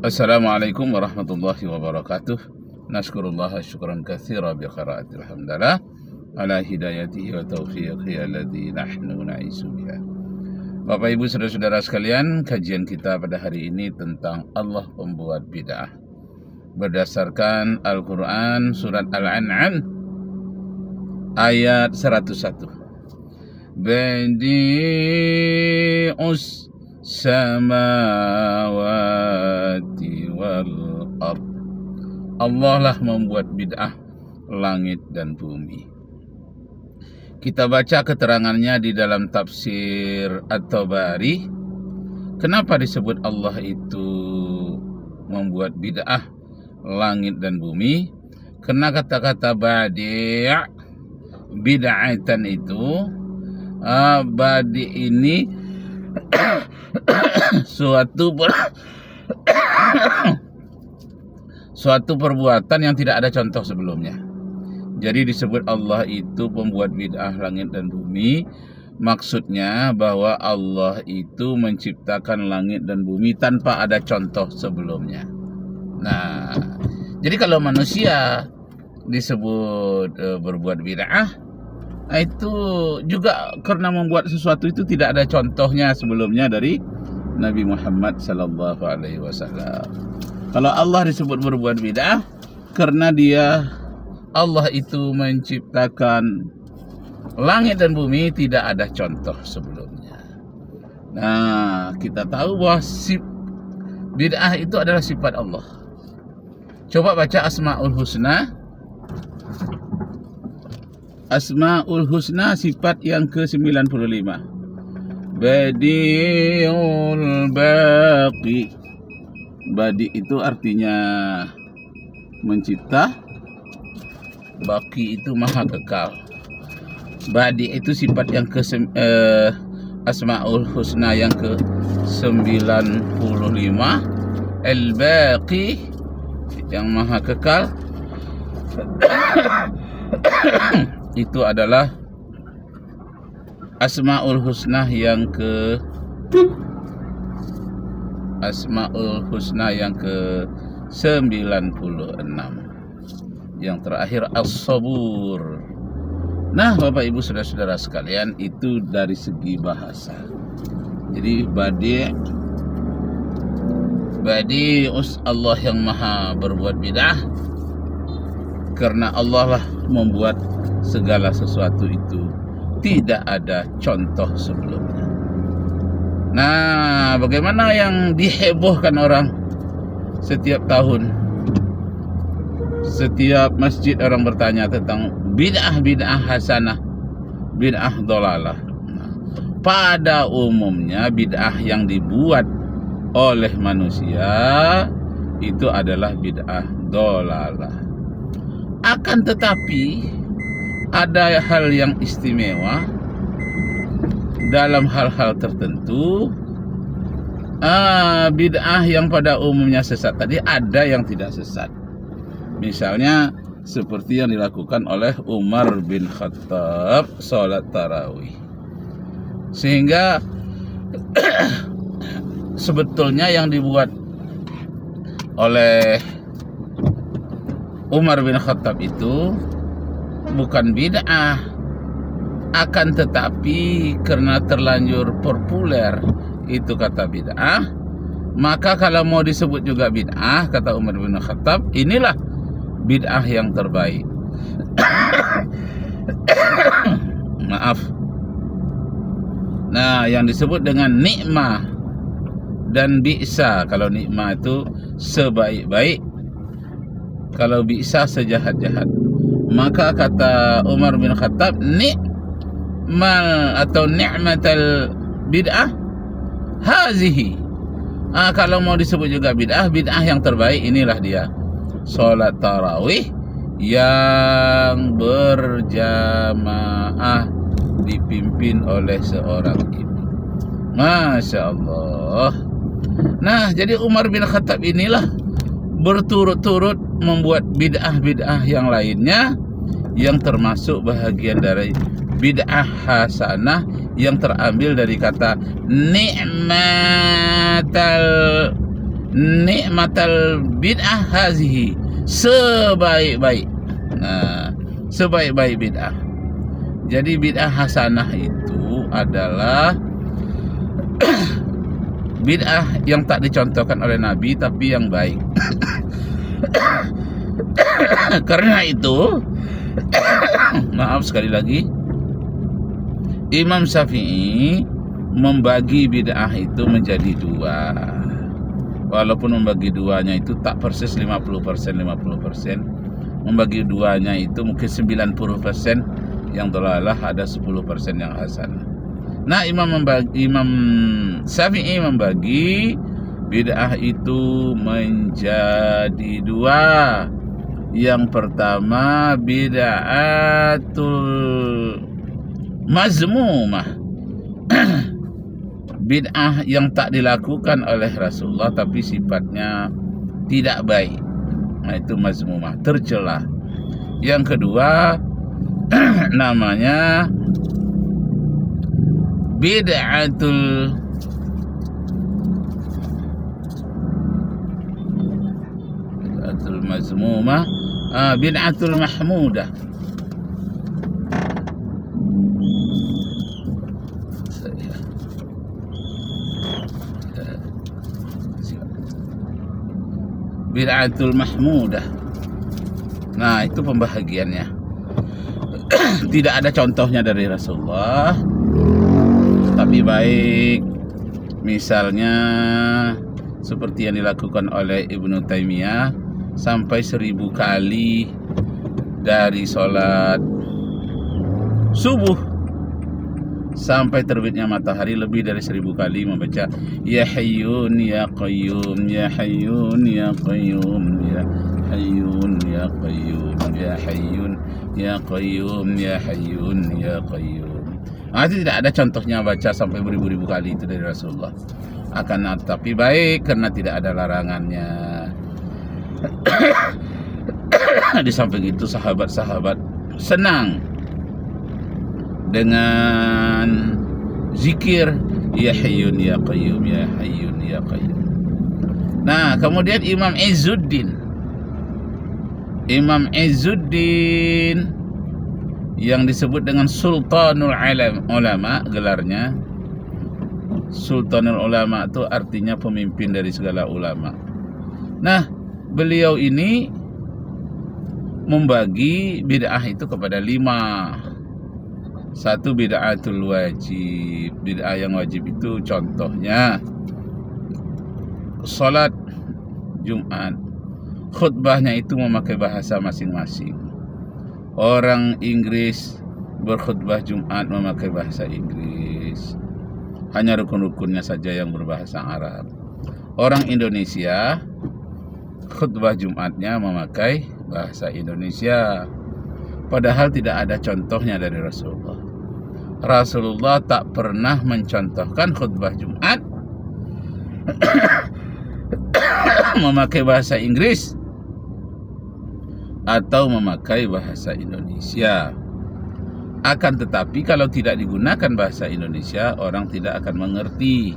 Assalamualaikum warahmatullahi wabarakatuh. Nashkurullah syukran katsira bi qiraatil hamdalah ala hidayatihi wa taufiqihi alladzi nahnu na'isu biha. Bapak Ibu saudara-saudara sekalian, kajian kita pada hari ini tentang Allah pembuat bid'ah berdasarkan Al-Qur'an surat Al-An'am ayat 101. Badi'us samawati wal ard. Allah lah membuat bid'ah langit dan bumi. Kita baca keterangannya di dalam tafsir At-Tabari. Kenapa disebut Allah itu membuat bid'ah langit dan bumi? Karena kata-kata badi' bid'atan itu badi ini suatu perbuatan yang tidak ada contoh sebelumnya. Jadi disebut Allah itu pembuat bid'ah langit dan bumi. Maksudnya bahwa Allah itu menciptakan langit dan bumi tanpa ada contoh sebelumnya. Nah, jadi kalau manusia disebut berbuat bid'ah, itu juga karena membuat sesuatu itu tidak ada contohnya sebelumnya dari Nabi Muhammad sallallahu alaihi wasallam. Kalau Allah disebut berbuat bid'ah karena Allah itu menciptakan langit dan bumi tidak ada contoh sebelumnya. Nah, kita tahu bahwa bid'ah itu adalah sifat Allah. Coba baca Asmaul Husna. Asmaul Husna sifat yang ke-95. Badiul Baqi. Badi itu artinya mencipta. Baqi itu maha kekal. Badi itu sifat yang Asmaul Husna yang ke-95. Al-Baqi yang maha kekal. Itu adalah Asmaul Husna yang ke-96. Yang terakhir As-Sabur. Nah, Bapak Ibu saudara-saudara sekalian, itu dari segi bahasa. Jadi badi'us Allah yang maha berbuat bid'ah karena Allah lah membuat segala sesuatu itu tidak ada contoh sebelumnya. Nah, bagaimana yang dihebohkan orang setiap tahun? Setiap masjid orang bertanya tentang bid'ah hasanah, bid'ah dolalah. Nah, pada umumnya bid'ah yang dibuat oleh manusia itu adalah bid'ah dolalah. Akan tetapi ada hal yang istimewa dalam hal-hal tertentu. Bid'ah yang pada umumnya sesat tadi ada yang tidak sesat. Misalnya seperti yang dilakukan oleh Umar bin Khattab sholat tarawih. Sehingga sebetulnya yang dibuat oleh Umar bin Khattab itu bukan bid'ah, akan tetapi karena terlanjur populer itu kata bid'ah, maka kalau mau disebut juga bid'ah, kata Umar bin Khattab, inilah bid'ah yang terbaik. Maaf. Nah, yang disebut dengan nikmah dan bi'sa. Kalau nikmah itu sebaik-baik, kalau bi'sa sejahat-jahat. Maka kata Umar bin Khattab, ni'mal atau ni'matal bid'ah hazihi. Kalau mau disebut juga bid'ah yang terbaik inilah dia. Salat tarawih yang berjamaah dipimpin oleh seorang imam. Masya Allah. Nah, jadi Umar bin Khattab inilah berturut-turut membuat bid'ah yang lainnya, yang termasuk bahagian dari bid'ah hasanah yang terambil dari kata ni'matal nikmatal bid'ah hazihi, sebaik-baik. Sebaik-baik bid'ah. Jadi bid'ah hasanah itu adalah bid'ah yang tak dicontohkan oleh Nabi tapi yang baik. Karena itu maaf sekali lagi, Imam Syafi'i membagi bid'ah itu menjadi dua. Walaupun membagi duanya itu tak persis 50%. Membagi duanya itu mungkin 90% yang dolalah, ada 10% yang hasanah. Nah, Imam Syafi'i membagi bid'ah itu menjadi dua. Yang pertama bid'atul mazmumah, bid'ah yang tak dilakukan oleh Rasulullah tapi sifatnya tidak baik. Nah, itu mazmumah, tercela. Yang kedua namanya bid'atul mazmumah, bid'atul mahmudah. Bid'atul mahmudah. Nah, itu pembahagiannya. Tidak ada contohnya dari Rasulullah tapi baik. Misalnya seperti yang dilakukan oleh Ibnu Taimiyah, sampai 1000 kali dari sholat subuh sampai terbitnya matahari, lebih dari 1000 kali membaca ya hayyun ya qayyum, ya hayyun ya qayyum, ya hayyun ya qayyum, ya hayyun ya qayyum, ya hayyun ya qayyum. Nah, itu tidak ada contohnya baca sampai beribu-ribu kali itu dari Rasulullah. Akan tetapi baik karena tidak ada larangannya. Di samping itu sahabat-sahabat senang dengan zikir ya hayyun ya qayyum, ya hayyun ya qayyum. Nah, kemudian Imam Izzuddin yang disebut dengan Sultanul Ulama, gelarnya Sultanul Ulama itu artinya pemimpin dari segala ulama. Nah, beliau ini membagi bid'ah itu kepada 5. 1 bid'atul wajib. Bid'ah yang wajib itu contohnya salat Jumat, khutbahnya itu memakai bahasa masing-masing. Orang Inggris berkhutbah Jumat memakai bahasa Inggris, hanya rukun-rukunnya saja yang berbahasa Arab. Orang Indonesia khutbah Jumatnya memakai bahasa Indonesia, padahal tidak ada contohnya dari Rasulullah. Rasulullah tak pernah mencontohkan khutbah Jumat memakai bahasa Inggris atau memakai bahasa Indonesia. Akan tetapi kalau tidak digunakan bahasa Indonesia, orang tidak akan mengerti.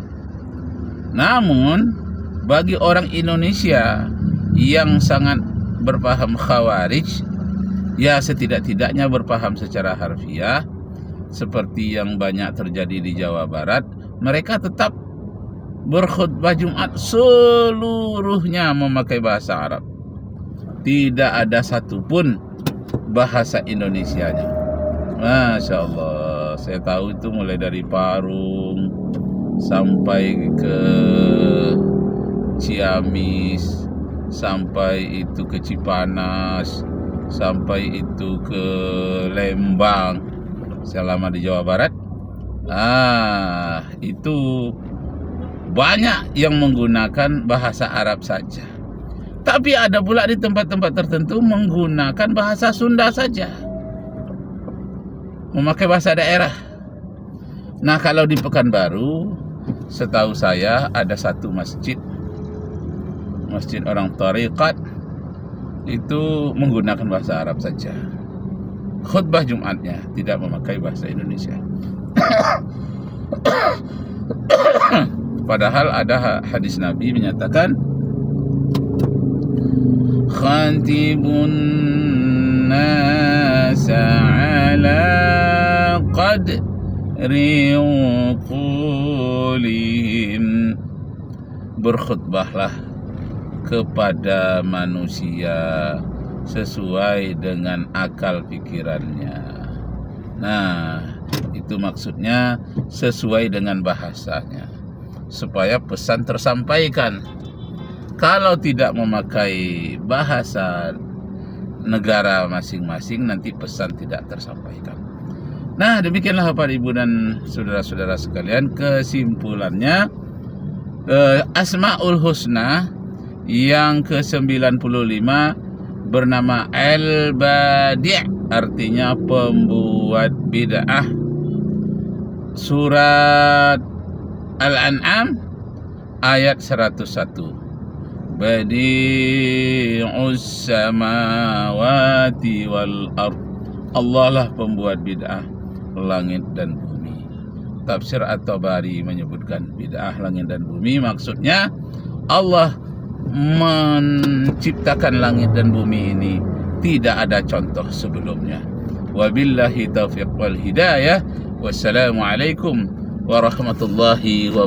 Namun bagi orang Indonesia yang sangat berpaham Khawarij, ya setidak-tidaknya berpaham secara harfiah, seperti yang banyak terjadi di Jawa Barat, mereka tetap berkhutbah Jumat seluruhnya memakai bahasa Arab. Tidak ada satupun bahasa Indonesianya. Masya Allah, saya tahu itu mulai dari Parung sampai ke Ciamis, sampai itu ke Cipanas, sampai itu ke Lembang, selama di Jawa Barat. Itu banyak yang menggunakan bahasa Arab saja. Tapi ada pula di tempat-tempat tertentu menggunakan bahasa Sunda saja, memakai bahasa daerah. Nah, kalau di Pekanbaru, setahu saya ada satu masjid orang Tariqat itu menggunakan bahasa Arab saja. Khutbah Jumatnya tidak memakai bahasa Indonesia. Padahal ada hadis Nabi menyatakan yukhatibun nasa ala qadri uqulihim. Berkhutbahlah kepada manusia sesuai dengan akal pikirannya. Nah, itu maksudnya sesuai dengan bahasanya, supaya pesan tersampaikan. Kalau tidak memakai bahasa negara masing-masing, nanti pesan tidak tersampaikan. Nah, demikianlah Bapak Ibu dan saudara-saudara sekalian, kesimpulannya Asmaul Husna yang ke-95 bernama Al-Badi', artinya pembuat bid'ah. Surat Al-An'am ayat 101. Badi'us samawati wal ard. Allah lah pembuat bid'ah langit dan bumi. Tafsir At-Tabari menyebutkan bid'ah langit dan bumi, maksudnya Allah menciptakan langit dan bumi ini tidak ada contoh sebelumnya. Wabillahi taufiq wal hidayah. Wassalamualaikum warahmatullahi wabarakatuh.